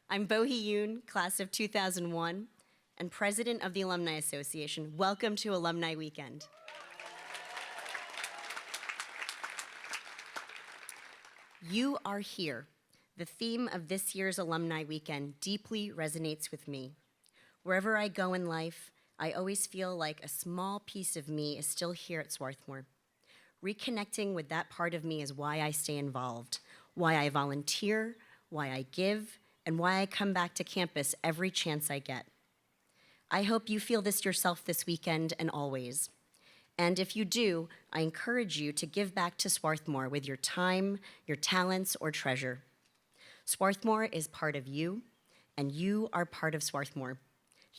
I'm Bohee Yoon, class of 2001, and president of the Alumni Association. Welcome to Alumni Weekend. You are here. The theme of this year's Alumni Weekend deeply resonates with me. Wherever I go in life, I always feel like a small piece of me is still here at Swarthmore. Reconnecting with that part of me is why I stay involved, why I volunteer, why I give, and why I come back to campus every chance I get. I hope you feel this yourself this weekend and always. And if you do, I encourage you to give back to Swarthmore with your time, your talents, or treasure. Swarthmore is part of you, and you are part of Swarthmore.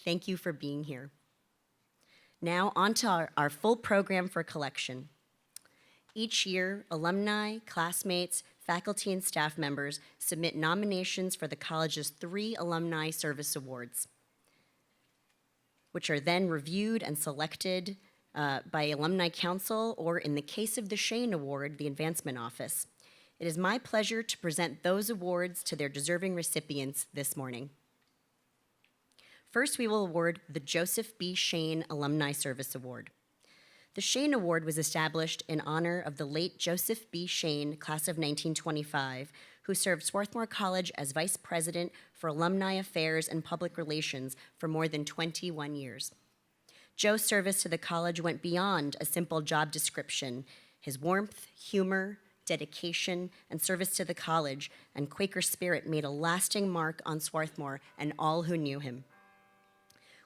Thank you for being here. Now on to our full program for collection. Each year, alumni, classmates, faculty, and staff members submit nominations for the college's 3 Alumni Service Awards, which are then reviewed and selected by Alumni Council, or in the case of the Shane Award, the Advancement Office. It is my pleasure to present those awards to their deserving recipients this morning. First, we will award the Joseph B. Shane Alumni Service Award. The Shane Award was established in honor of the late Joseph B. Shane, class of 1925, who served Swarthmore College as Vice President for Alumni Affairs and Public Relations for more than 21 years. Joe's service to the college went beyond a simple job description. His warmth, humor, dedication, and service to the college and Quaker spirit made a lasting mark on Swarthmore and all who knew him.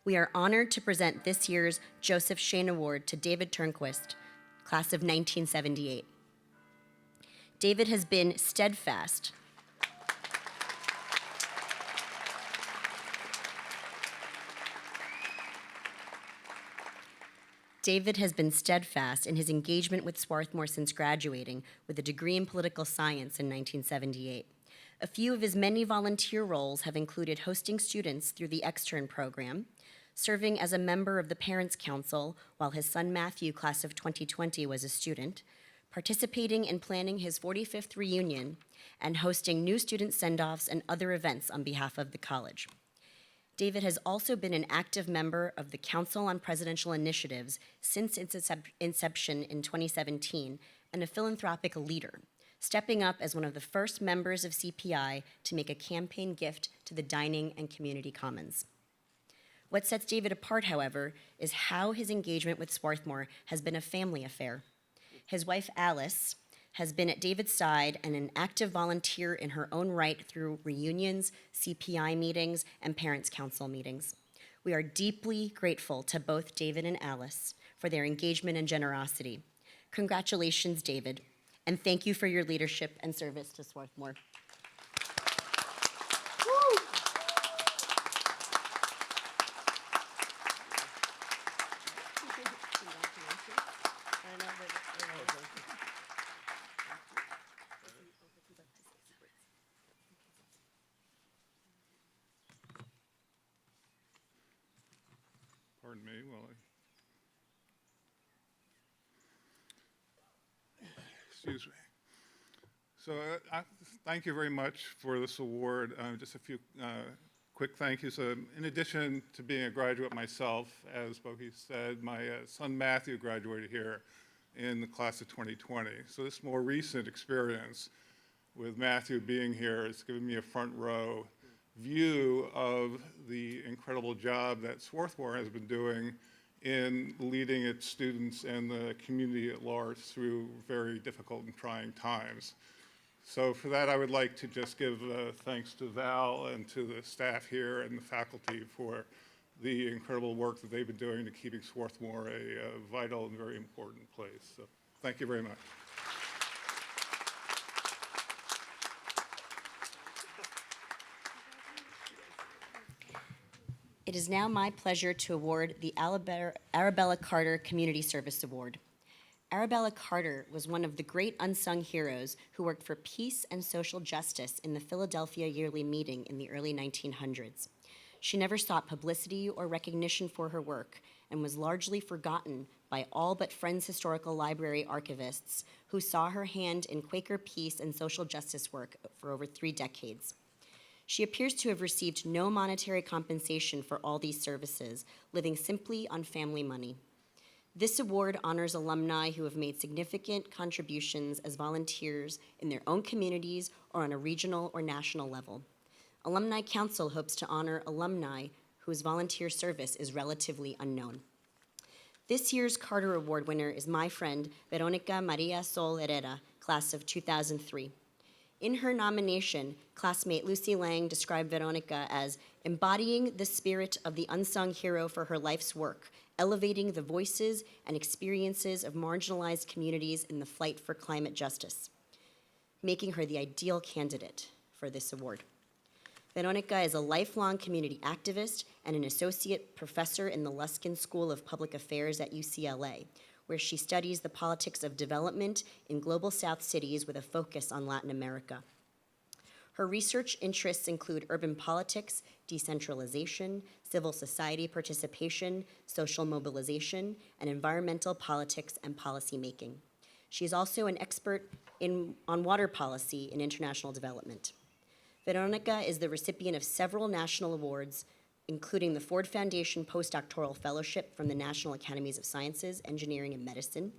We are honored to present this year's Joseph Shane Award to David Turnquist, class of 1978. David has been steadfast. David has been steadfast in his engagement with Swarthmore since graduating with a degree in political science in 1978. A few of his many volunteer roles have included hosting students through the extern program, serving as a member of the Parents' Council while his son Matthew, class of 2020, was a student, participating in planning his 45th reunion, and hosting new student send-offs and other events on behalf of the college. David has also been an active member of the Council on Presidential Initiatives since its inception in 2017, and a philanthropic leader, stepping up as one of the first members of CPI to make a campaign gift to the Dining and Community Commons. What sets David apart, however, is how his engagement with Swarthmore has been a family affair. His wife, Alice, has been at David's side and an active volunteer in her own right through reunions, CPI meetings, and Parents' Council meetings. We are deeply grateful to both David and Alice for their engagement and generosity. Congratulations, David, and thank you for your leadership and service to Swarthmore. Pardon me while excuse me. So thank you very much for this award. Just a few quick thank yous. In addition to being a graduate myself, as Bohee said, my son Matthew graduated here in the class of 2020. So this more recent experience with Matthew being here has given me a front row view of the incredible job that Swarthmore has been doing in leading its students and the community at large through very difficult and trying times. So for that, I would like to just give thanks to Val and to the staff here and the faculty for the incredible work that they've been doing to keeping Swarthmore a vital and very important place. So thank you very much. It is now my pleasure to award the Arabella Carter Community Service Award. Arabella Carter was one of the great unsung heroes who worked for peace and social justice in the Philadelphia Yearly Meeting in the early 1900s. She never sought publicity or recognition for her work and was largely forgotten by all but Friends Historical Library archivists who saw her hand in Quaker peace and social justice work for over 3 decades. She appears to have received no monetary compensation for all these services, living simply on family money. This award honors alumni who have made significant contributions as volunteers in their own communities or on a regional or national level. Alumni Council hopes to honor alumni whose volunteer service is relatively unknown. This year's Carter Award winner is my friend, Veronica Maria Sol Herrera, class of 2003. In her nomination, classmate Lucy Lang described Veronica as embodying the spirit of the unsung hero for her life's work, elevating the voices and experiences of marginalized communities in the fight for climate justice, making her the ideal candidate for this award. Veronica is a lifelong community activist and an associate professor in the Luskin School of Public Affairs at UCLA, where she studies the politics of development in global South cities with a focus on Latin America. Her research interests include urban politics, decentralization, civil society participation, social mobilization, and environmental politics and policymaking. She is also an expert on water policy and international development. Veronica is the recipient of several national awards, including the Ford Foundation Postdoctoral Fellowship from the National Academies of Sciences, Engineering, and Medicine,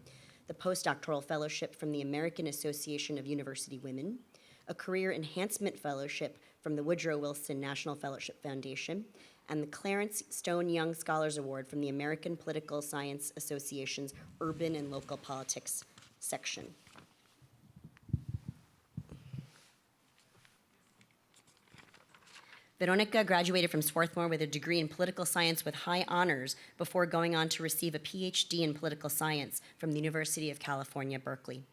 the Postdoctoral Fellowship from the American Association of University Women, a Career Enhancement Fellowship from the Woodrow Wilson National Fellowship Foundation, and the Clarence Stone Young Scholars Award from the American Political Science Association's Urban and Local Politics section. Veronica graduated from Swarthmore with a degree in political science with high honors before going on to receive a PhD in political science from the University of California, Berkeley.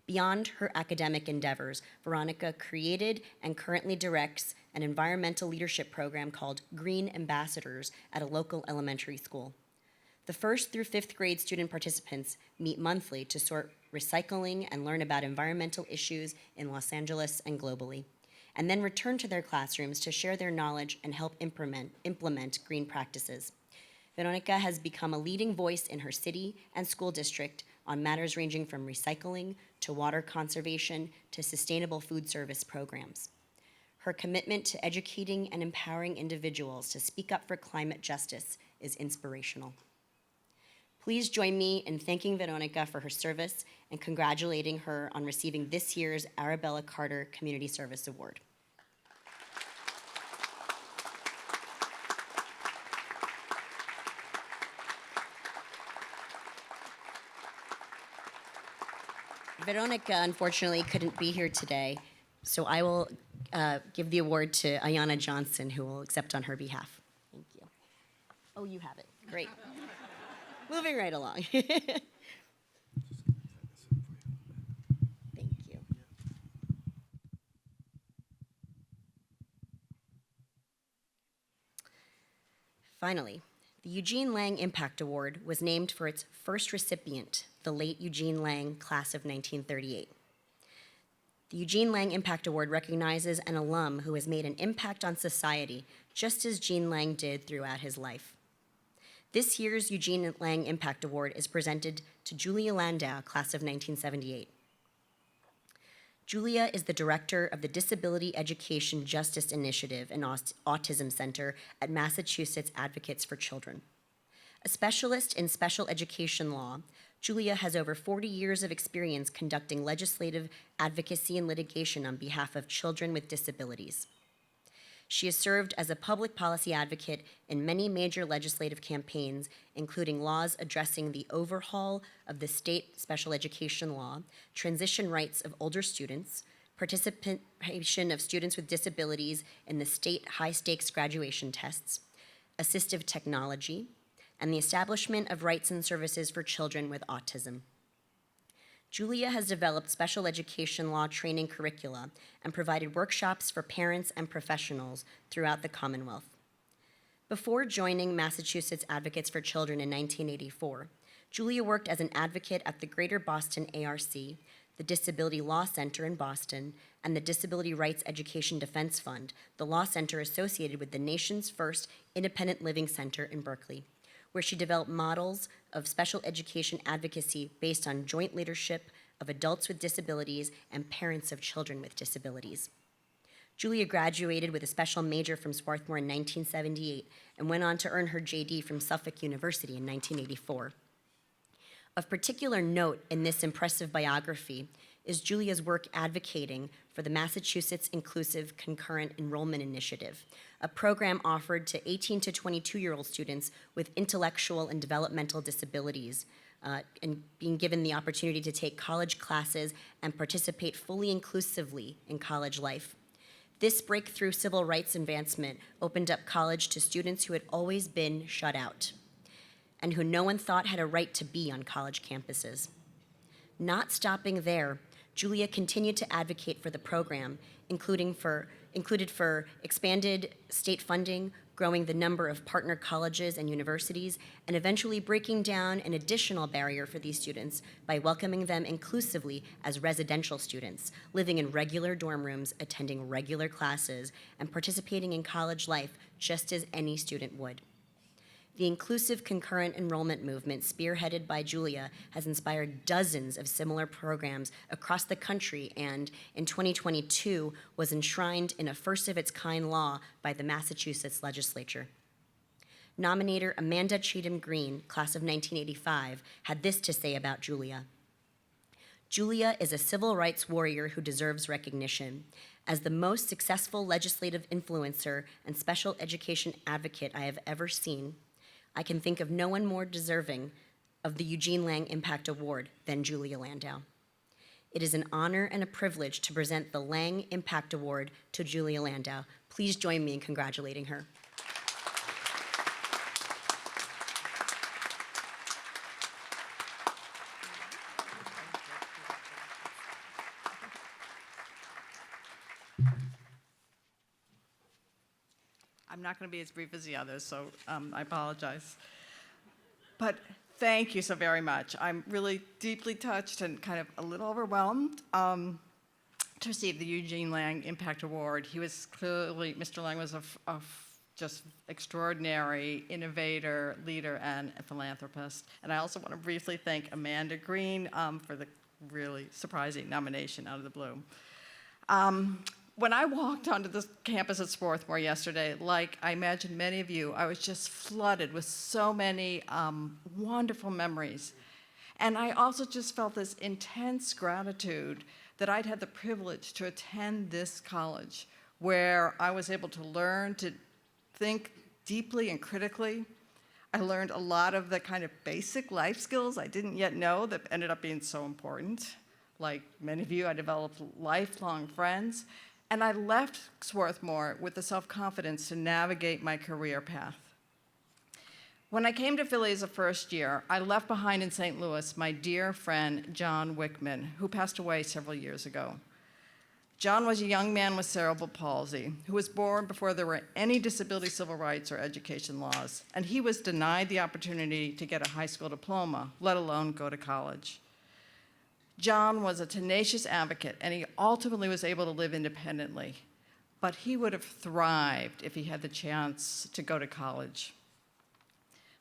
Beyond her academic endeavors, Veronica created and currently directs an environmental leadership program called Green Ambassadors at a local elementary school. The 1st through 5th grade student participants meet monthly to sort recycling and learn about environmental issues in Los Angeles and globally, and then return to their classrooms to share their knowledge and help implement green practices. Veronica has become a leading voice in her city and school district on matters ranging from recycling to water conservation to sustainable food service programs. Her commitment to educating and empowering individuals to speak up for climate justice is inspirational. Please join me in thanking Veronica for her service and congratulating her on receiving this year's Arabella Carter Community Service Award. Veronica, unfortunately, couldn't be here today, so I will give the award to Ayana Johnson, who will accept on her behalf. Thank you. Oh, you have it. Great. Moving right along. Thank you. Finally, the Eugene Lang Impact Award was named for its first recipient, the late Eugene Lang, class of 1938. The Eugene Lang Impact Award recognizes an alum who has made an impact on society, just as Gene Lang did throughout his life. This year's Eugene Lang Impact Award is presented to Julia Landau, class of 1978. Julia is the director of the Disability Education Justice Initiative and Autism Center at Massachusetts Advocates for Children. A specialist in special education law, Julia has over 40 years of experience conducting legislative advocacy and litigation on behalf of children with disabilities. She has served as a public policy advocate in many major legislative campaigns, including laws addressing the overhaul of the state special education law, transition rights of older students, participation of students with disabilities in the state high-stakes graduation tests, assistive technology, and the establishment of rights and services for children with autism. Julia has developed special education law training curricula and provided workshops for parents and professionals throughout the Commonwealth. Before joining Massachusetts Advocates for Children in 1984, Julia worked as an advocate at the Greater Boston ARC, the Disability Law Center in Boston, and the Disability Rights Education Defense Fund, the law center associated with the nation's first independent living center in Berkeley, where she developed models of special education advocacy based on joint leadership of adults with disabilities and parents of children with disabilities. Julia graduated with a special major from Swarthmore in 1978 and went on to earn her JD from Suffolk University in 1984. Of particular note in this impressive biography is Julia's work advocating for the Massachusetts Inclusive Concurrent Enrollment Initiative, a program offered to 18 to 22-year-old students with intellectual and developmental disabilities, and being given the opportunity to take college classes and participate fully inclusively in college life. This breakthrough civil rights advancement opened up college to students who had always been shut out and who no one thought had a right to be on college campuses. Not stopping there, Julia continued to advocate for the program, included for expanded state funding, growing the number of partner colleges and universities, and eventually breaking down an additional barrier for these students by welcoming them inclusively as residential students, living in regular dorm rooms, attending regular classes, and participating in college life just as any student would. The inclusive concurrent enrollment movement, spearheaded by Julia, has inspired dozens of similar programs across the country and, in 2022, was enshrined in a first-of-its-kind law by the Massachusetts legislature. Nominator Amanda Cheatham Green, class of 1985, had this to say about Julia. Julia is a civil rights warrior who deserves recognition. As the most successful legislative influencer and special education advocate I have ever seen, I can think of no one more deserving of the Eugene Lang Impact Award than Julia Landau. It is an honor and a privilege to present the Lang Impact Award to Julia Landau. Please join me in congratulating her. I'm not going to be as brief as the others, so I apologize. But thank you so very much. I'm really deeply touched and kind of a little overwhelmed to receive the Eugene Lang Impact Award. He was clearly, Mr. Lang was a just extraordinary innovator, leader, and a philanthropist. And I also want to briefly thank Amanda Green for the really surprising nomination out of the blue. When I walked onto the campus at Swarthmore yesterday, like I imagine many of you, I was just flooded with so many wonderful memories. And I also just felt this intense gratitude that I'd had the privilege to attend this college, where I was able to learn to think deeply and critically. I learned a lot of the kind of basic life skills I didn't yet know that ended up being so important. Like many of you, I developed lifelong friends. And I left Swarthmore with the self-confidence to navigate my career path. When I came to Philly as a first year, I left behind in St. Louis my dear friend, John Wickman, who passed away several years ago. John was a young man with cerebral palsy who was born before there were any disability civil rights or education laws, and he was denied the opportunity to get a high school diploma, let alone go to college. John was a tenacious advocate, and he ultimately was able to live independently, but he would have thrived if he had the chance to go to college.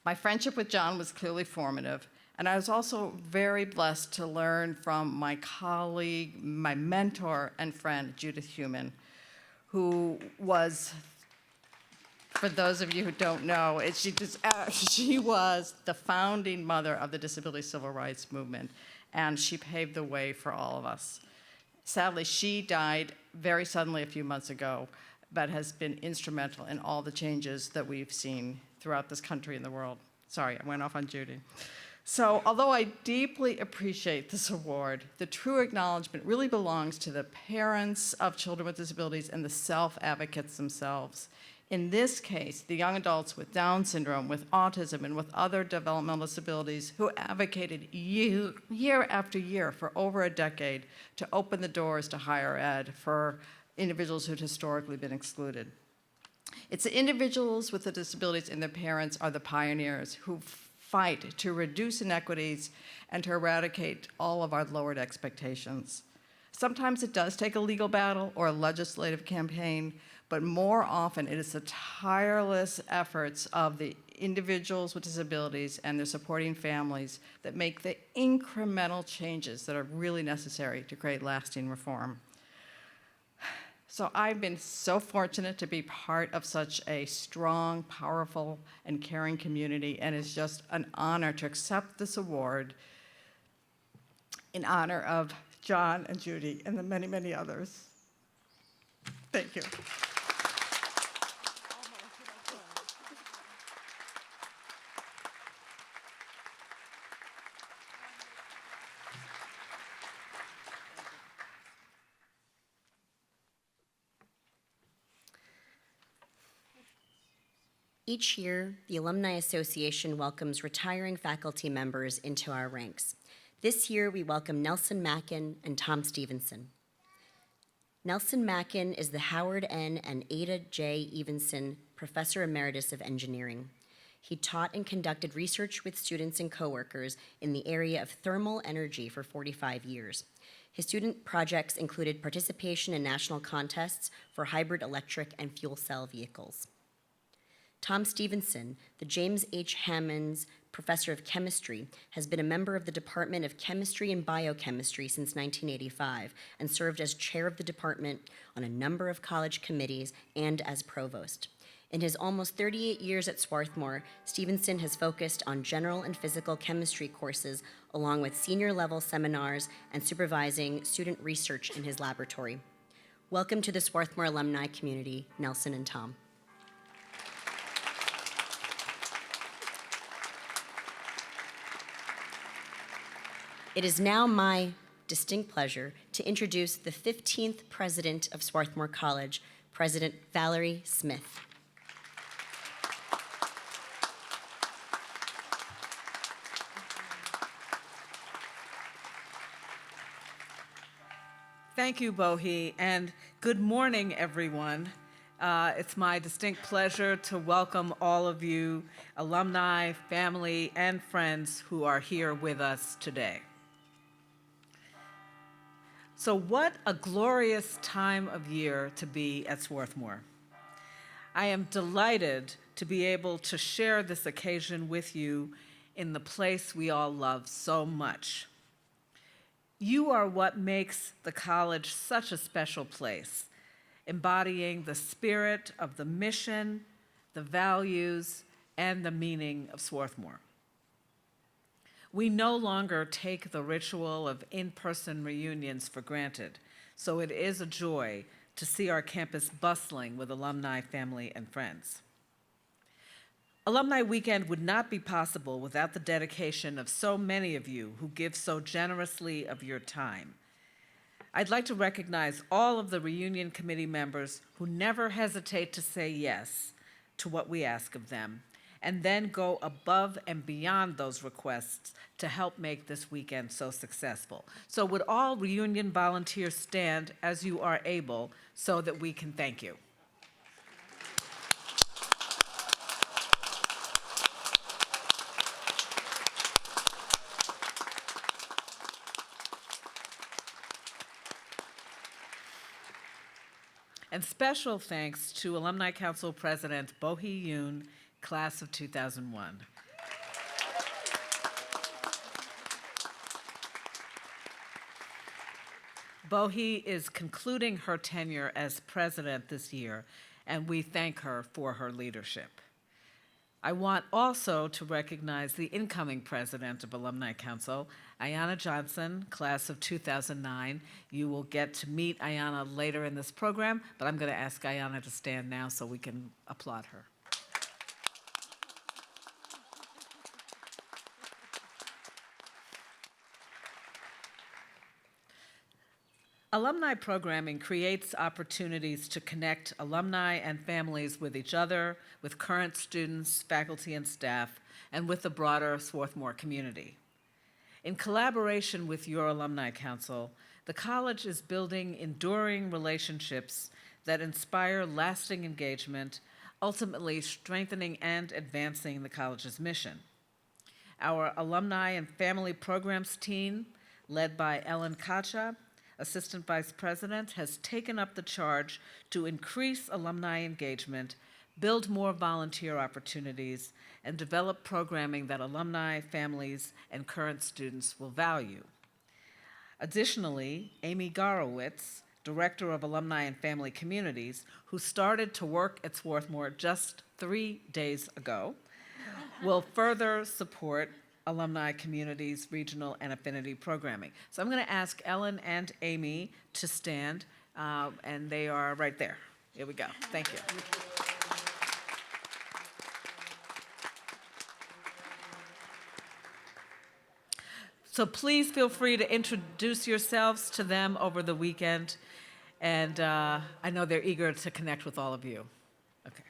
My friendship with John was clearly formative, and I was also very blessed to learn from my colleague, my mentor and friend, Judith Heumann, who was, for those of you who don't know, she was the founding mother of the disability civil rights movement, and she paved the way for all of us. Sadly, she died very suddenly a few months ago, but has been instrumental in all the changes that we've seen throughout this country and the world. Sorry, I went off on Judy. So, although I deeply appreciate this award, the true acknowledgement really belongs to the parents of children with disabilities and the self-advocates themselves. In this case, the young adults with Down syndrome, with autism, and with other developmental disabilities who advocated year after year for over a decade to open the doors to higher ed for individuals who'd historically been excluded. It's the individuals with the disabilities and their parents are the pioneers who fight to reduce inequities and to eradicate all of our lowered expectations. Sometimes it does take a legal battle or a legislative campaign, but more often it is the tireless efforts of the individuals with disabilities and their supporting families that make the incremental changes that are really necessary to create lasting reform. So I've been so fortunate to be part of such a strong, powerful, and caring community, and it's just an honor to accept this award in honor of John and Judy and the many, many others. Thank you. Each year, the Alumni Association welcomes retiring faculty members into our ranks. This year, we welcome Nelson Mackin and Tom Stevenson. Nelson Mackin is the Howard N. and Ada J. Evenson Professor Emeritus of Engineering. He taught and conducted research with students and coworkers in the area of thermal energy for 45 years. His student projects included participation in national contests for hybrid electric and fuel cell vehicles. Tom Stevenson, the James H. Hammonds Professor of Chemistry, has been a member of the Department of Chemistry and Biochemistry since 1985 and served as chair of the department on a number of college committees and as provost. In his almost 38 years at Swarthmore, Stevenson has focused on general and physical chemistry courses along with senior-level seminars and supervising student research in his laboratory. Welcome to the Swarthmore alumni community, Nelson and Tom. It is now my distinct pleasure to introduce the 15th president of Swarthmore College, President Valerie Smith. Thank you, Bohi, and good morning, everyone. It's my distinct pleasure to welcome all of you, alumni, family, and friends who are here with us today. So what a glorious time of year to be at Swarthmore. I am delighted to be able to share this occasion with you in the place we all love so much. You are what makes the college such a special place, embodying the spirit of the mission, the values, and the meaning of Swarthmore. We no longer take the ritual of in-person reunions for granted, so it is a joy to see our campus bustling with alumni, family, and friends. Alumni Weekend would not be possible without the dedication of so many of you who give so generously of your time. I'd like to recognize all of the reunion committee members who never hesitate to say yes to what we ask of them, and then go above and beyond those requests to help make this weekend so successful. So would all reunion volunteers stand as you are able so that we can thank you? And special thanks to Alumni Council President Bohi Yoon, class of 2001. Bohi is concluding her tenure as president this year, and we thank her for her leadership. I want also to recognize the incoming president of Alumni Council, Ayanna Johnson, class of 2009. You will get to meet Ayanna later in this program, but I'm going to ask Ayanna to stand now so we can applaud her. Alumni programming creates opportunities to connect alumni and families with each other, with current students, faculty, and staff, and with the broader Swarthmore community. In collaboration with your Alumni Council, the college is building enduring relationships that inspire lasting engagement, ultimately strengthening and advancing the college's mission. Our Alumni and Family Programs team, led by Ellen Kacha, Assistant Vice President, has taken up the charge to increase alumni engagement build more volunteer opportunities, and develop programming that alumni, families, and current students will value. Additionally, Amy Garowitz, Director of Alumni and Family Communities, who started to work at Swarthmore just 3 days ago, will further support alumni communities, regional, and affinity programming. So I'm going to ask Ellen and Amy to stand, and they are right there. Here we go. Thank you. So please feel free to introduce yourselves to them over the weekend, and I know they're eager to connect with all of you. Okay.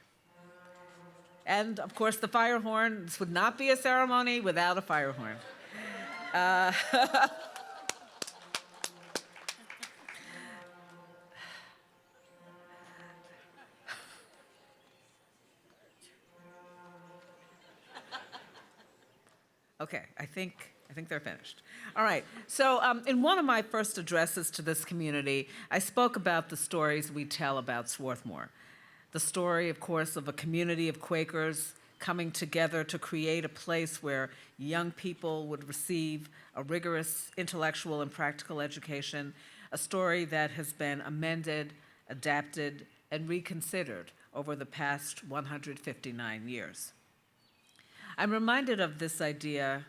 And of course, the fire horn. This would not be a ceremony without a fire horn. Okay, I think they're finished. All right, so in one of my first addresses to this community, I spoke about the stories we tell about Swarthmore. The story, of course, of a community of Quakers coming together to create a place where young people would receive a rigorous intellectual and practical education, a story that has been amended, adapted, and reconsidered over the past 159 years. I'm reminded of this idea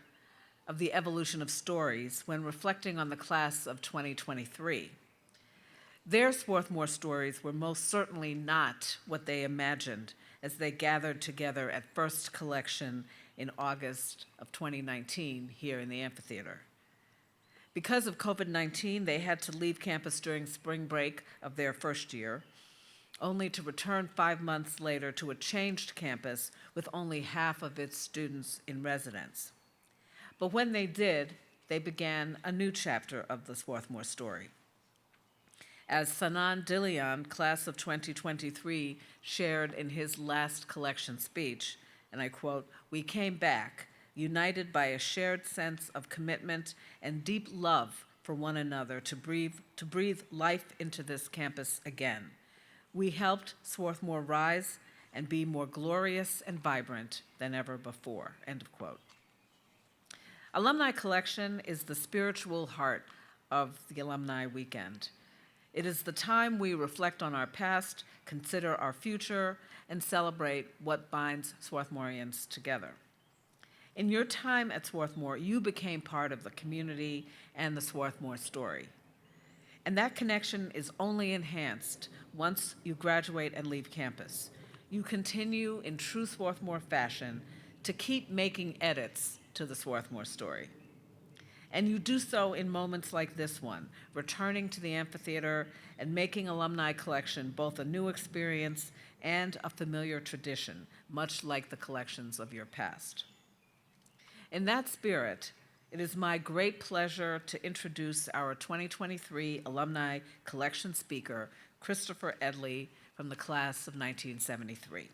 of the evolution of stories when reflecting on the class of 2023. Their Swarthmore stories were most certainly not what they imagined as they gathered together at First Collection in August of 2019 here in the amphitheater. Because of COVID-19, they had to leave campus during spring break of their first year, only to return 5 months later to a changed campus with only half of its students in residence. But when they did, they began a new chapter of the Swarthmore story. As Sanan Dilian, class of 2023, shared in his last collection speech, and I quote, "We came back, united by a shared sense of commitment and deep love for one another to breathe life into this campus again. We helped Swarthmore rise and be more glorious and vibrant than ever before," end of quote. Alumni Collection is the spiritual heart of the Alumni Weekend. It is the time we reflect on our past, consider our future, and celebrate what binds Swarthmoreans together. In your time at Swarthmore, you became part of the community and the Swarthmore story. And that connection is only enhanced once you graduate and leave campus. You continue in true Swarthmore fashion to keep making edits to the Swarthmore story. And you do so in moments like this one, returning to the amphitheater and making Alumni Collection both a new experience and a familiar tradition, much like the collections of your past. In that spirit, it is my great pleasure to introduce our 2023 Alumni Collection speaker, Christopher Edley, from the class of 1973.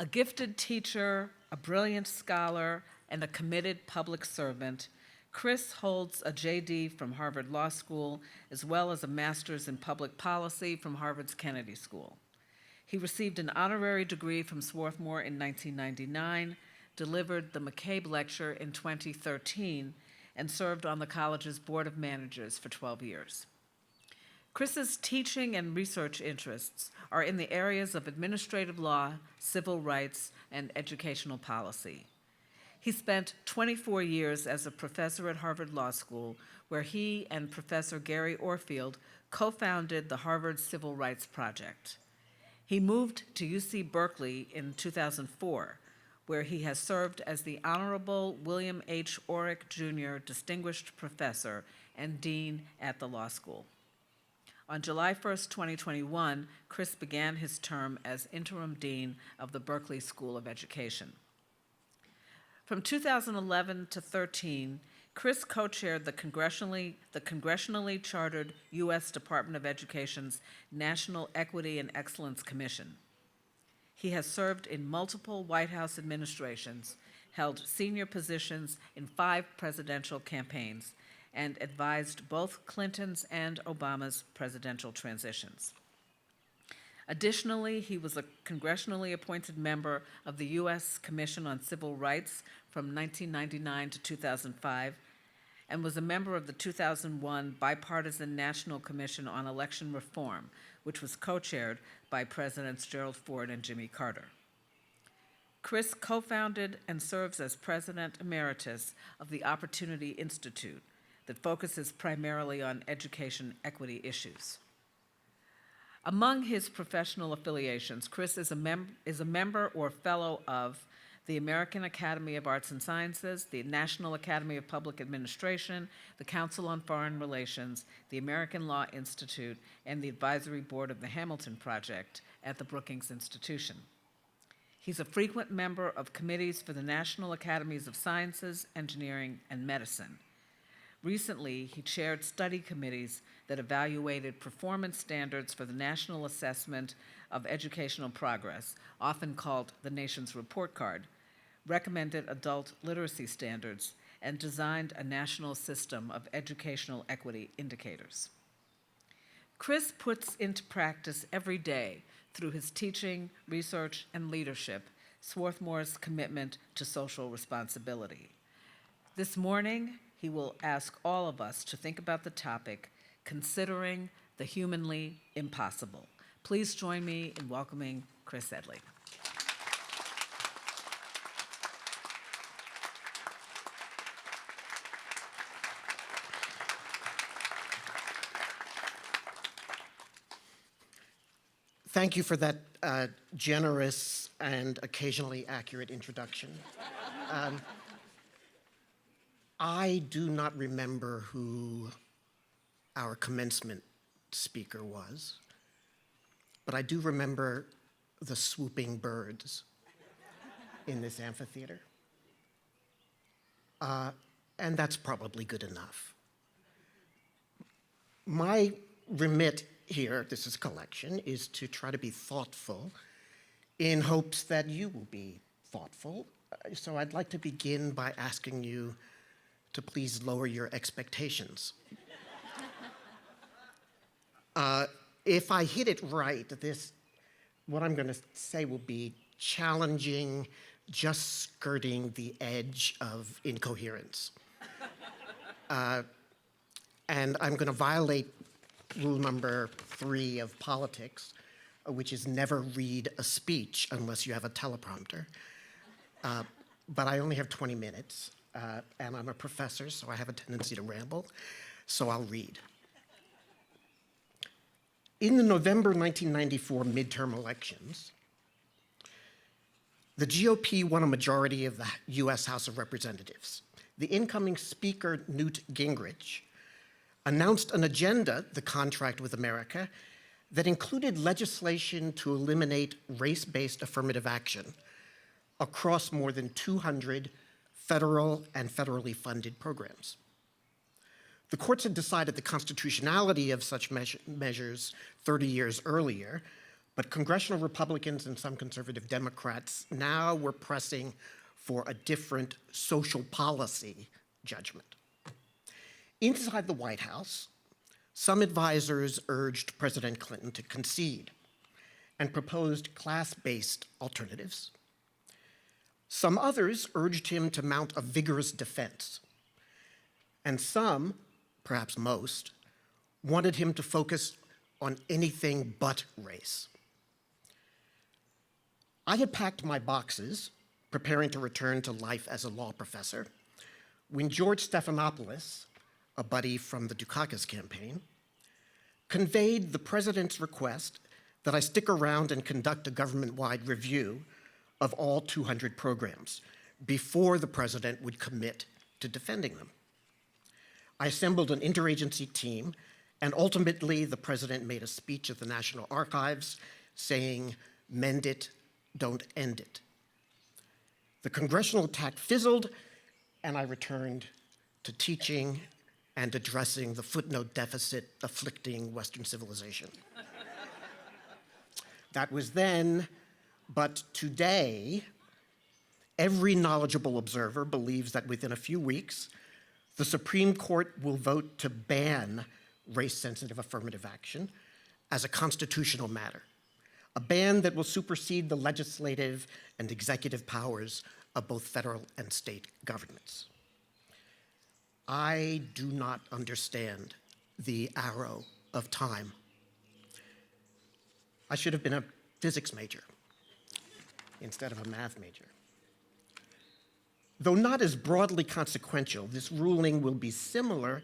A gifted teacher, a brilliant scholar, and a committed public servant, Chris holds a JD from Harvard Law School, as well as a master's in public policy from Harvard's Kennedy School. He received an honorary degree from Swarthmore in 1999, delivered the McCabe Lecture in 2013, and served on the college's Board of Managers for 12 years. Chris's teaching and research interests are in the areas of administrative law, civil rights, and educational policy. He spent 24 years as a professor at Harvard Law School, where he and Professor Gary Orfield co-founded the Harvard Civil Rights Project. He moved to UC Berkeley in 2004, where he has served as the Honorable William H. Orrick Jr. Distinguished Professor and Dean at the law school. On July 1st, 2021, Chris began his term as interim dean of the Berkeley School of Education. From 2011 to 13, Chris co-chaired the congressionally chartered U.S. Department of Education's National Equity and Excellence Commission. He has served in multiple White House administrations, held senior positions in 5 presidential campaigns, and advised both Clinton's and Obama's presidential transitions. Additionally, he was a congressionally appointed member of the U.S. Commission on Civil Rights from 1999 to 2005, and was a member of the 2001 Bipartisan National Commission on Election Reform, which was co-chaired by Presidents Gerald Ford and Jimmy Carter. Chris co-founded and serves as President Emeritus of the Opportunity Institute that focuses primarily on education equity issues. Among his professional affiliations, Chris is a member or fellow of the American Academy of Arts and Sciences, the National Academy of Public Administration, the Council on Foreign Relations, the American Law Institute, and the advisory board of the Hamilton Project at the Brookings Institution. He's a frequent member of committees for the National Academies of Sciences, Engineering, and Medicine. Recently, he chaired study committees that evaluated performance standards for the National Assessment of Educational Progress, often called the Nation's Report Card, recommended adult literacy standards, and designed a national system of educational equity indicators. Chris puts into practice every day, through his teaching, research, and leadership, Swarthmore's commitment to social responsibility. This morning, he will ask all of us to think about the topic, considering the humanly impossible. Please join me in welcoming Chris Edley. Thank you for that generous and occasionally accurate introduction. I do not remember who our commencement speaker was, but I do remember the swooping birds in this amphitheater. And that's probably good enough. My remit here, this is collection, is to try to be thoughtful in hopes that you will be thoughtful. So I'd like to begin by asking you to please lower your expectations. If I hit it right, what I'm going to say will be challenging, just skirting the edge of incoherence. And I'm going to violate rule number 3 of politics, which is never read a speech unless you have a teleprompter. But I only have 20 minutes, and I'm a professor, so I have a tendency to ramble, so I'll read. In the November 1994 midterm elections, the GOP won a majority of the US House of Representatives. The incoming Speaker, Newt Gingrich, announced an agenda, the Contract with America, that included legislation to eliminate race-based affirmative action across more than 200 federal and federally funded programs. The courts had decided the constitutionality of such measures 30 years earlier, but congressional Republicans and some conservative Democrats now were pressing for a different social policy judgment. Inside the White House, some advisors urged President Clinton to concede and proposed class-based alternatives. Some others urged him to mount a vigorous defense. And some, perhaps most, wanted him to focus on anything but race. I had packed my boxes, preparing to return to life as a law professor, when George Stephanopoulos, a buddy from the Dukakis campaign, conveyed the president's request that I stick around and conduct a government-wide review of all 200 programs before the president would commit to defending them. I assembled an interagency team, and ultimately the president made a speech at the National Archives saying, "Mend it, don't end it." The congressional attack fizzled, and I returned to teaching and addressing the footnote deficit afflicting Western civilization. That was then, but today, Every knowledgeable observer believes that within a few weeks, the Supreme Court will vote to ban race-sensitive affirmative action as a constitutional matter, a ban that will supersede the legislative and executive powers of both federal and state governments. I do not understand the arrow of time. I should have been a physics major instead of a math major. Though not as broadly consequential, this ruling will be similar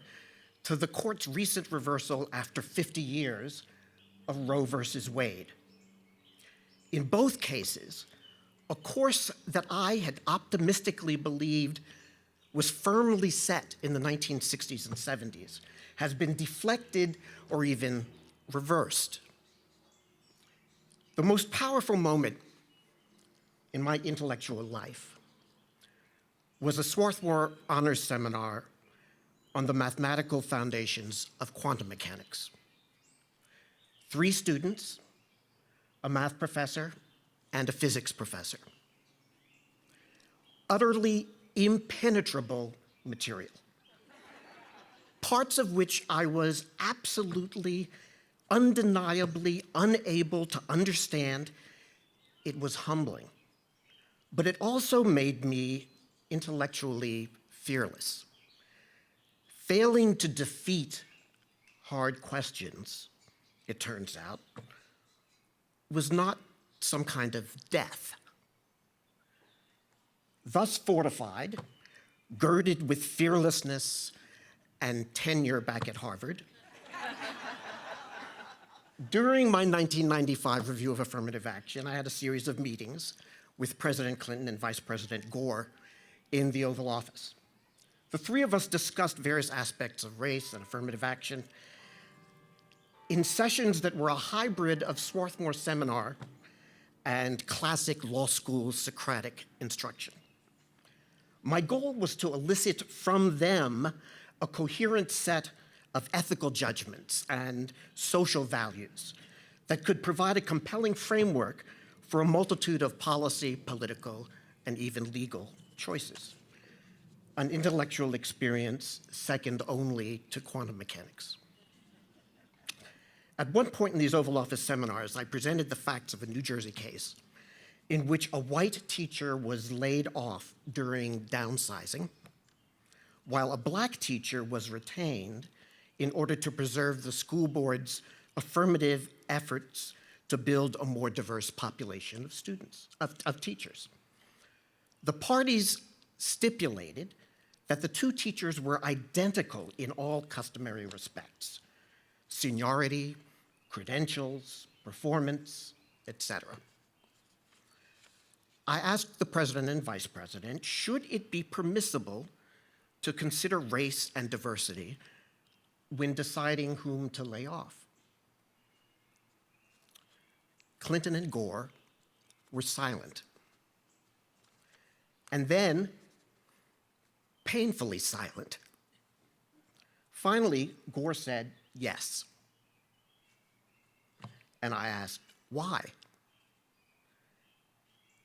to the court's recent reversal after 50 years of Roe versus Wade. In both cases, a course that I had optimistically believed was firmly set in the 1960s and 70s has been deflected or even reversed. The most powerful moment in my intellectual life was a Swarthmore Honors Seminar on the mathematical foundations of quantum mechanics. 3 students, a math professor, and a physics professor. Utterly impenetrable material, parts of which I was absolutely, undeniably unable to understand. It was humbling, but it also made me intellectually fearless. Failing to defeat hard questions, it turns out, was not some kind of death. Thus fortified, girded with fearlessness and tenure back at Harvard, during my 1995 review of affirmative action, I had a series of meetings with President Clinton and Vice President Gore in the Oval Office. The 3 of us discussed various aspects of race and affirmative action in sessions that were a hybrid of Swarthmore seminar and classic law school Socratic instruction. My goal was to elicit from them a coherent set of ethical judgments and social values that could provide a compelling framework for a multitude of policy, political, and even legal choices. An intellectual experience second only to quantum mechanics. At one point in these Oval Office seminars, I presented the facts of a New Jersey case in which a white teacher was laid off during downsizing, while a black teacher was retained in order to preserve the school board's affirmative efforts to build a more diverse population of students, of teachers. The parties stipulated that the 2 teachers were identical in all customary respects: seniority, credentials, performance, etc. I asked the president and vice president, should it be permissible to consider race and diversity when deciding whom to lay off? Clinton and Gore were silent. And then, painfully silent. Finally, Gore said yes. And I asked, why?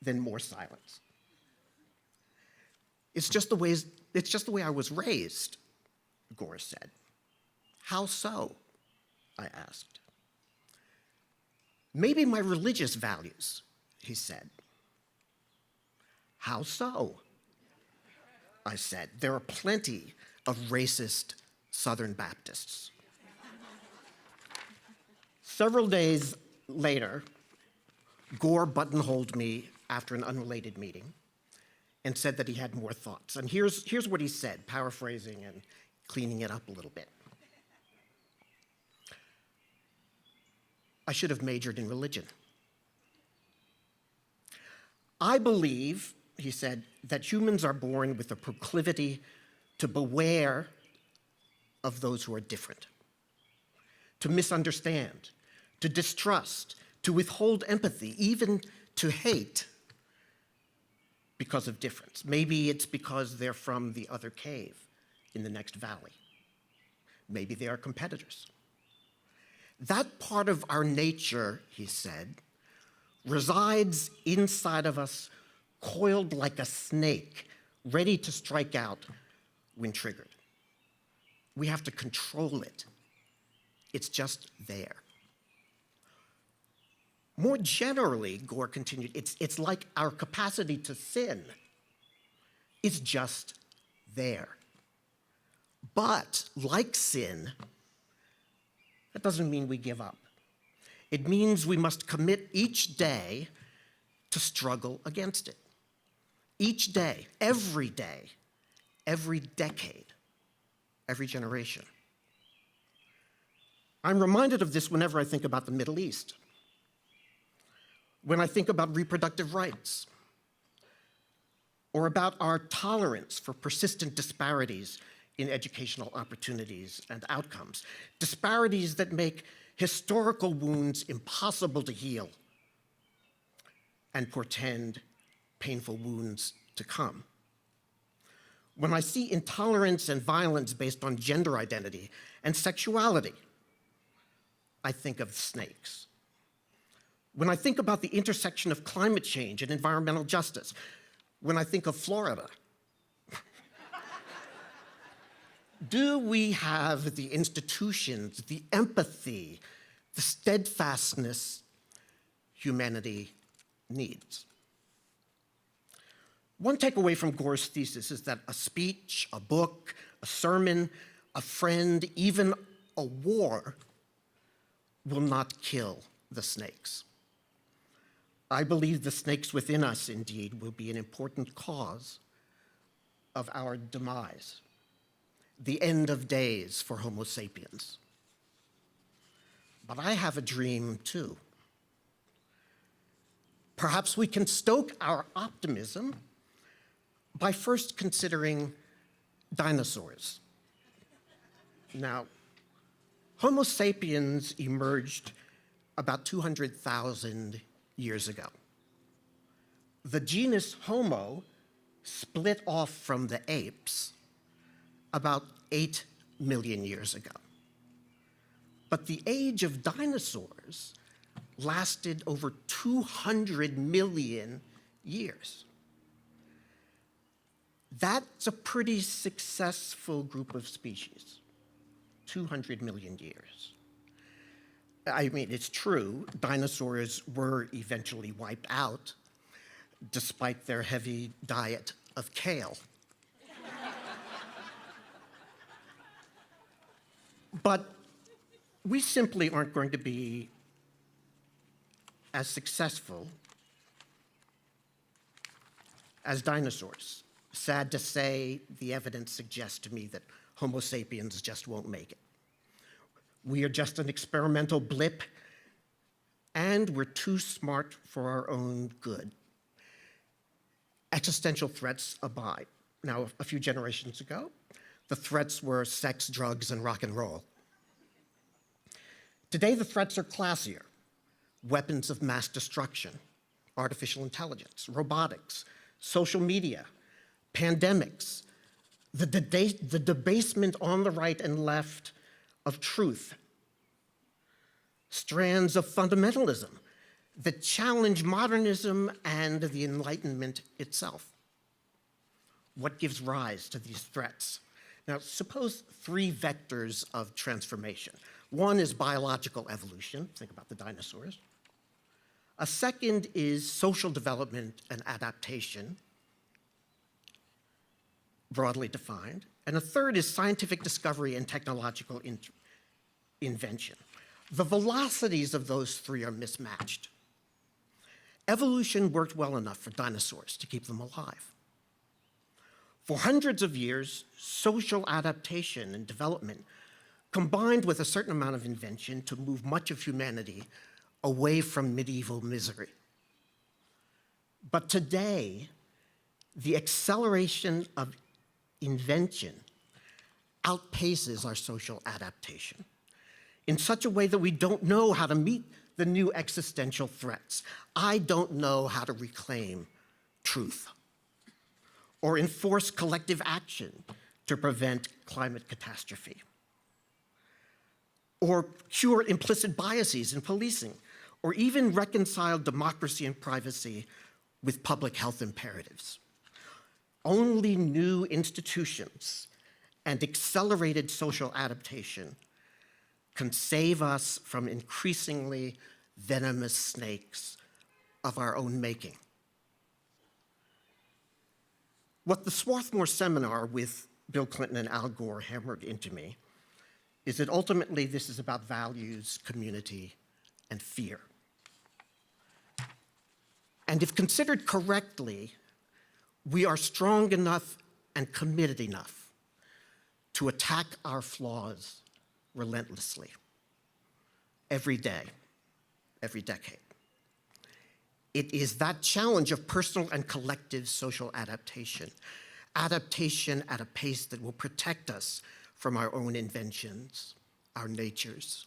Then more silence. It's just the way I was raised, Gore said. How so? I asked. Maybe my religious values, he said. How so? I said. There are plenty of racist Southern Baptists. Several days later, Gore buttonholed me after an unrelated meeting and said that he had more thoughts. And here's what he said, paraphrasing and cleaning it up a little bit. I should have majored in religion. I believe, he said, that humans are born with a proclivity to beware of those who are different, to misunderstand, to distrust, to withhold empathy, even to hate because of difference. Maybe it's because they're from the other cave in the next valley. Maybe they are competitors. That part of our nature, he said, resides inside of us coiled like a snake, ready to strike out when triggered. We have to control it. It's just there. More generally, Gore continued, it's like our capacity to sin. It's just there. But like sin, that doesn't mean we give up. It means we must commit each day to struggle against it. Each day, every decade, every generation. I'm reminded of this whenever I think about the Middle East, when I think about reproductive rights, or about our tolerance for persistent disparities in educational opportunities and outcomes, disparities that make historical wounds impossible to heal and portend painful wounds to come. When I see intolerance and violence based on gender identity and sexuality, I think of snakes. When I think about the intersection of climate change and environmental justice, when I think of Florida, do we have the institutions, the empathy, the steadfastness humanity needs? One takeaway from Gore's thesis is that a speech, a book, a sermon, a friend, even a war will not kill the snakes. I believe the snakes within us, indeed, will be an important cause of our demise, the end of days for Homo sapiens. But I have a dream, too. Perhaps we can stoke our optimism by first considering dinosaurs. Now, Homo sapiens emerged about 200,000 years ago. The genus Homo split off from the apes about 8 million years ago. But the age of dinosaurs lasted over 200 million years. That's a pretty successful group of species, 200 million years. I mean, it's true, dinosaurs were eventually wiped out despite their heavy diet of kale. But we simply aren't going to be as successful as dinosaurs. Sad to say, the evidence suggests to me that Homo sapiens just won't make it. We are just an experimental blip, and we're too smart for our own good. Existential threats abide. Now, a few generations ago, the threats were sex, drugs, and rock and roll. Today, the threats are classier. Weapons of mass destruction, artificial intelligence, robotics, social media, pandemics, the debasement on the right and left of truth, strands of fundamentalism that challenge modernism and the Enlightenment itself. What gives rise to these threats? Now, suppose 3 vectors of transformation. One is biological evolution, think about the dinosaurs. A second is social development and adaptation, broadly defined. And a third is scientific discovery and technological invention. The velocities of those 3 are mismatched. Evolution worked well enough for dinosaurs to keep them alive. For hundreds of years, social adaptation and development combined with a certain amount of invention to move much of humanity away from medieval misery. But today, the acceleration of invention outpaces our social adaptation in such a way that we don't know how to meet the new existential threats. I don't know how to reclaim truth or enforce collective action to prevent climate catastrophe or cure implicit biases in policing or even reconcile democracy and privacy with public health imperatives. Only new institutions and accelerated social adaptation can save us from increasingly venomous snakes of our own making. What the Swarthmore Seminar with Bill Clinton and Al Gore hammered into me is that ultimately this is about values, community, and fear. And if considered correctly, we are strong enough and committed enough to attack our flaws relentlessly, every day, every decade. It is that challenge of personal and collective social adaptation, adaptation at a pace that will protect us from our own inventions, our natures,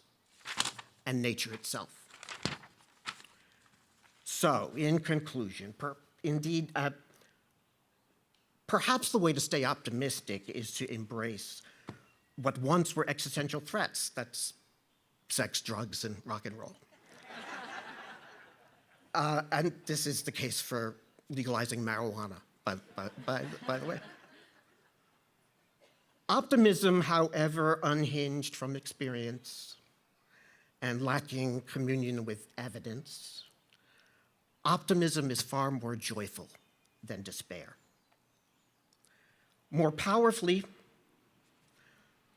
and nature itself. So, in conclusion, perhaps the way to stay optimistic is to embrace what once were existential threats. That's sex, drugs, and rock and roll. And this is the case for legalizing marijuana, by the way. Optimism, however unhinged from experience and lacking communion with evidence, optimism is far more joyful than despair. More powerfully,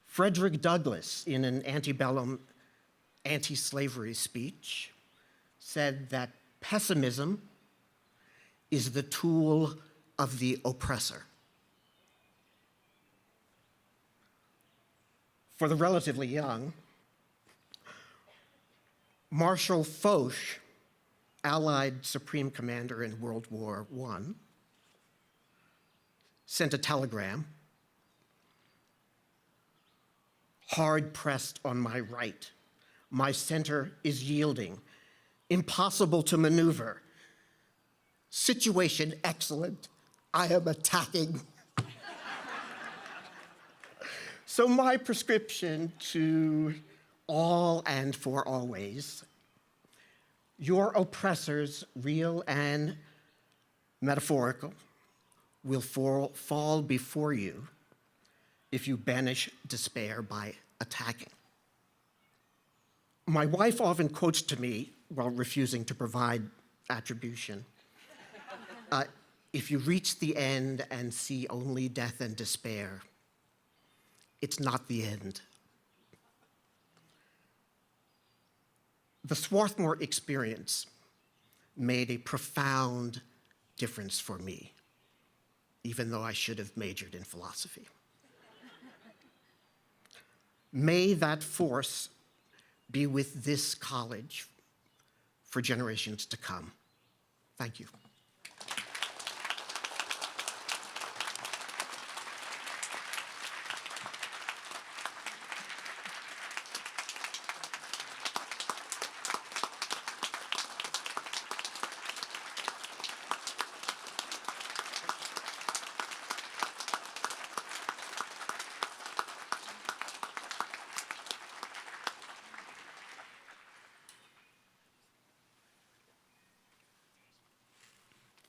Frederick Douglass, in an antebellum anti-slavery speech, said that pessimism is the tool of the oppressor. For the relatively young, Marshal Foch, Allied Supreme Commander in World War I, sent a telegram: "Hard pressed on my right, my center is yielding, impossible to maneuver. Situation excellent, I am attacking." So my prescription to all and for always: your oppressors, real and metaphorical, will fall before you if you banish despair by attacking. My wife often quotes to me, while refusing to provide attribution, if you reach the end and see only death and despair, it's not the end. The Swarthmore experience made a profound difference for me, even though I should have majored in philosophy. May that force be with this college for generations to come. Thank you.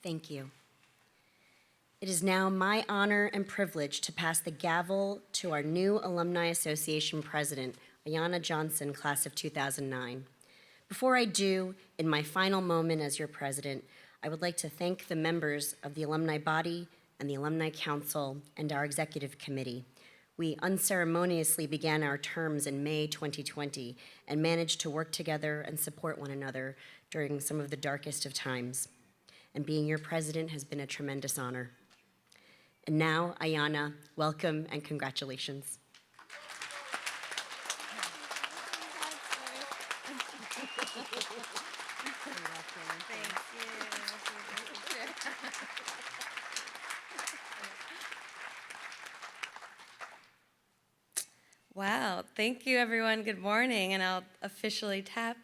Thank you. It is now my honor and privilege to pass the gavel to our new Alumni Association President, Ayanna Johnson, class of 2009. Before I do, in my final moment as your president, I would like to thank the members of the alumni body and the Alumni Council and our executive committee. We unceremoniously began our terms in May 2020 and managed to work together and support one another during some of the darkest of times. And being your president has been a tremendous honor. And now, Ayanna, welcome and congratulations. Wow, thank you everyone. Good morning, and I'll officially tap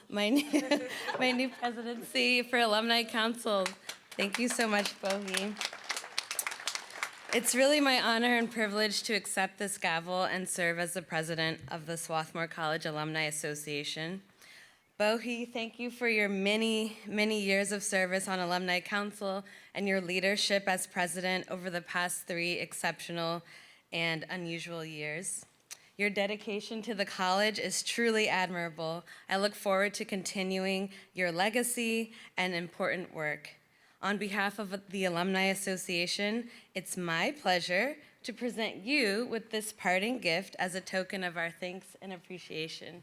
my new presidency for Alumni Council. Thank you so much, Bohi. It's really my honor and privilege to accept this gavel and serve as the president of the Swarthmore College Alumni Association. Bohi, thank you for your many, many years of service on Alumni Council and your leadership as president over the past 3 exceptional and unusual years. Your dedication to the college is truly admirable. I look forward to continuing your legacy and important work. On behalf of the Alumni Association, it's my pleasure to present you with this parting gift as a token of our thanks and appreciation.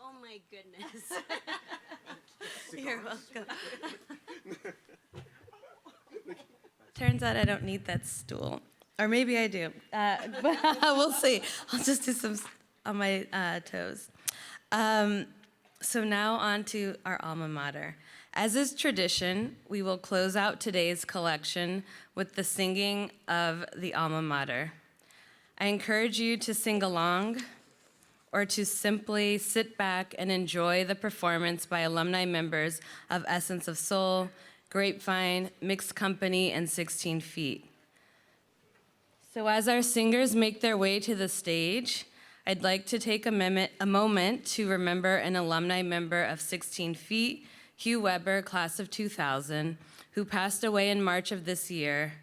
Oh my goodness. You're welcome. Turns out I don't need that stool. Or maybe I do. But we'll see. I'll just do some on my toes. So now on to our alma mater. As is tradition, we will close out today's collection with the singing of the alma mater. I encourage you to sing along or to simply sit back and enjoy the performance by alumni members of Essence of Soul, Grapevine, Mixed Company, and 16 Feet. So as our singers make their way to the stage, I'd like to take a moment to remember an alumni member of 16 Feet, Hugh Weber, class of 2000, who passed away in March of this year.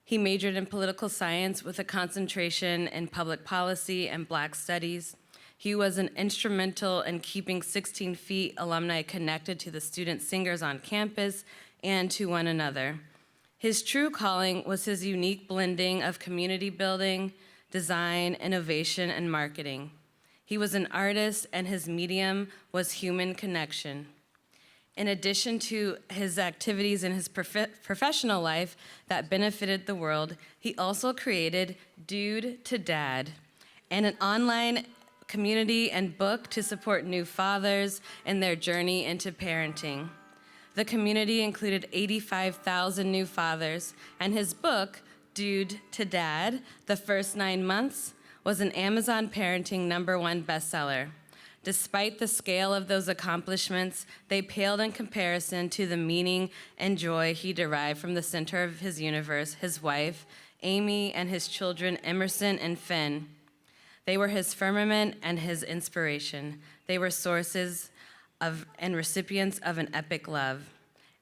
He majored in political science with a concentration in public policy and Black studies. Hugh was instrumental in keeping 16 Feet alumni connected to the student singers on campus and to one another. His true calling was his unique blending of community building, design, innovation, and marketing. He was an artist, and his medium was human connection. In addition to his activities in his professional life that benefited the world, he also created Dude to Dad, and an online community and book to support new fathers in their journey into parenting. The community included 85,000 new fathers, and his book, Dude to Dad, The First 9 Months, was an Amazon Parenting #1 bestseller. Despite the scale of those accomplishments, they paled in comparison to the meaning and joy he derived from the center of his universe, his wife, Amy, and his children, Emerson and Finn. They were his firmament and his inspiration. They were sources of and recipients of an epic love.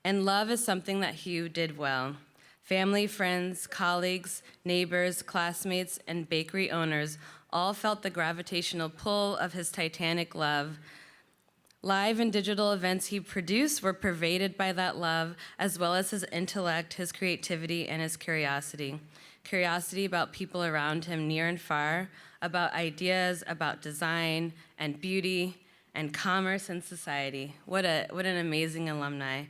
And love is something that Hugh did well. Family, friends, colleagues, neighbors, classmates, and bakery owners all felt the gravitational pull of his titanic love. Live and digital events he produced were pervaded by that love, as well as his intellect, his creativity, and his curiosity. Curiosity about people around him near and far, about ideas, about design and beauty and commerce and society. What an amazing alumni.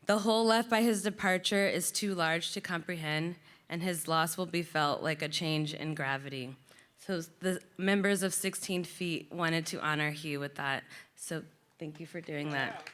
The hole left by his departure is too large to comprehend, and his loss will be felt like a change in gravity. So the members of 16 Feet wanted to honor Hugh with that. So thank you for doing that.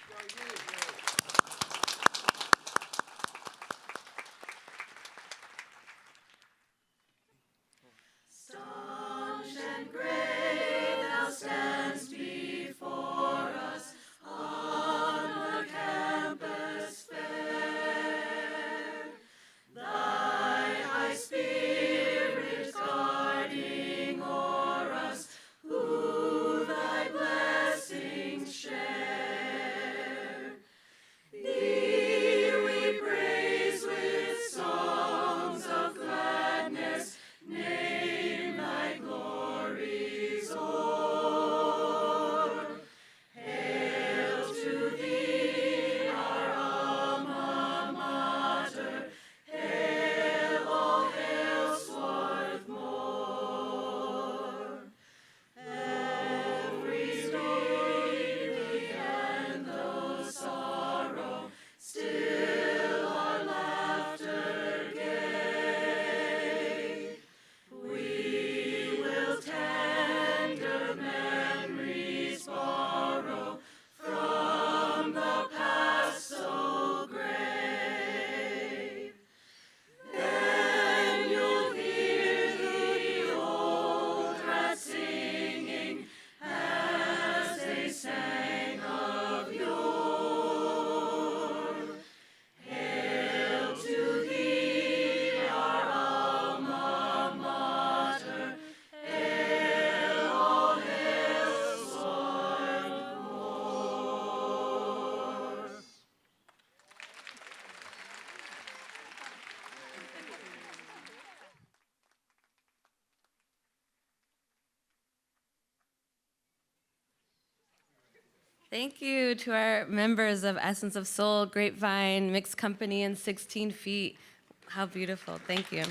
Thank you to our members of Essence of Soul, Grapevine, Mixed Company, and 16 Feet. How beautiful. Thank you.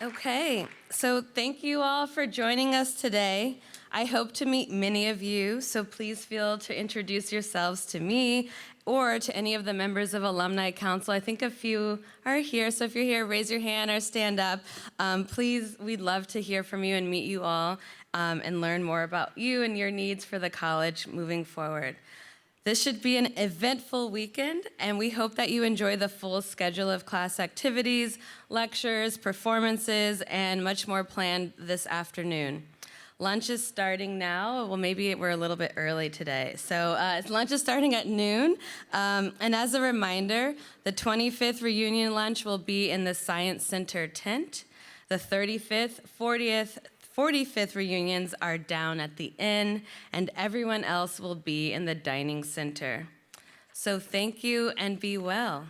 Okay, so thank you all for joining us today. I hope to meet many of you, so please feel to introduce yourselves to me or to any of the members of Alumni Council. I think a few are here, so if you're here, raise your hand or stand up. Please, we'd love to hear from you and meet you all and learn more about you and your needs for the college moving forward. This should be an eventful weekend, and we hope that you enjoy the full schedule of class activities, lectures, performances, and much more planned this afternoon. Lunch is starting now. Well, maybe we're a little bit early today. So lunch is starting at noon. And as a reminder, the 25th reunion lunch will be in the Science Center tent. The 35th, 40th, 45th reunions are down at the inn, and everyone else will be in the dining center. So thank you and be well.